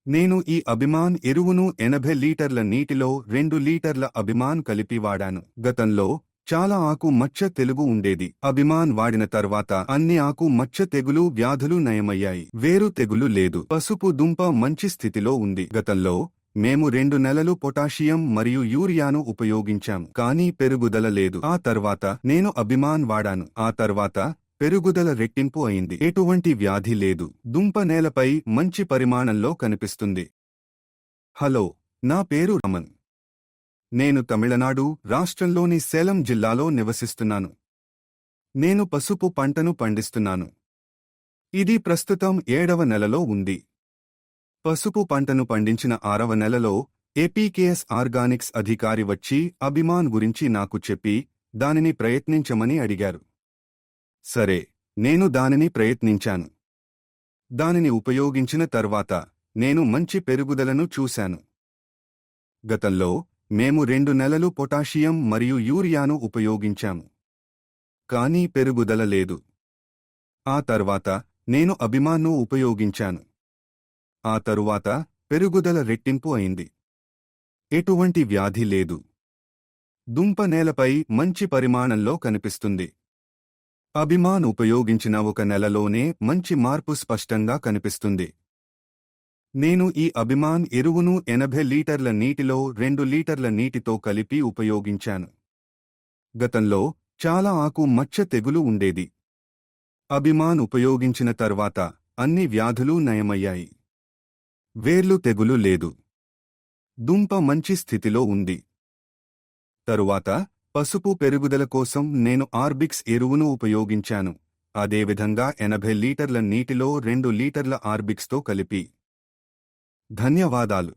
నేను ఈ అభిమాన్ ఎరువును 80 లీటర్ల నీటిలో 2 లీటర్ల అభిమాన్ కలిపి వాడాను. గతంలో చాలా ఆకు మచ్చ తెగులు ఉండేది. అభిమాన్ వాడిన తర్వాత అన్ని ఆకు మచ్చ తెగులు వ్యాధులు నయమయ్యాయి. వేరు తెగులు లేదు. పసుపు దుంప మంచి స్థితిలో ఉంది. గతంలో మేము 2 నెలలు పొటాషియం మరియు యూరియాను ఉపయోగించాం, కానీ పెరుగుదల లేదు. ఆ తర్వాత నేను అభిమాన్ వాడాను. ఆ తర్వాత పెరుగుదల రెట్టింపు అయింది. ఎటువంటి వ్యాధి లేదు. దుంప నేలపై మంచి పరిమాణంలో కనిపిస్తుంది. హలో, నా పేరు రమన్. నేను తమిళనాడు రాష్ట్రంలోని సేలం జిల్లాలో నివసిస్తున్నాను. నేను పసుపు పంటను పండిస్తున్నాను. ఇది ప్రస్తుతం 7వ నెలలో ఉంది. పసుపు పంటను పండించిన 6వ నెలలో ఏపీకేఎస్ ఆర్గానిక్స్ అధికారి వచ్చి అభిమాన్ గురించి నాకు చెప్పి దానిని ప్రయత్నించమని అడిగారు. సరే, నేను దానిని ప్రయత్నించాను. దానిని ఉపయోగించిన తర్వాత నేను మంచి పెరుగుదలను చూశాను. గతంలో మేము 2 నెలలు పొటాషియం మరియు యూరియాను ఉపయోగించాము, కానీ పెరుగుదల లేదు. ఆ తర్వాత నేను అభిమాన్ను ఉపయోగించాను. ఆ తరువాత పెరుగుదల రెట్టింపు అయింది. ఎటువంటి వ్యాధి లేదు. దుంప నేలపై మంచి పరిమాణంలో కనిపిస్తుంది. అభిమాన్ ఉపయోగించిన 1 నెలలోనే మంచి మార్పు స్పష్టంగా కనిపిస్తుంది. నేను ఈ అభిమాన్ ఎరువును 80 లీటర్ల నీటిలో 2 లీటర్ల నీటితో కలిపి ఉపయోగించాను. గతంలో చాలా ఆకు మచ్చ తెగులు ఉండేది. అభిమాన్ ఉపయోగించిన తర్వాత అన్ని వ్యాధులు నయమయ్యాయి. వేర్లు తెగులు లేదు. దుంప మంచి స్థితిలో ఉంది. తరువాత పసుపు పెరుగుదల కోసం నేను ఆర్బిక్స్ ఎరువును ఉపయోగించాను. అదేవిధంగా 80 లీటర్ల నీటిలో 2 లీటర్ల ఆర్బిక్స్తో కలిపి. ధన్యవాదాలు.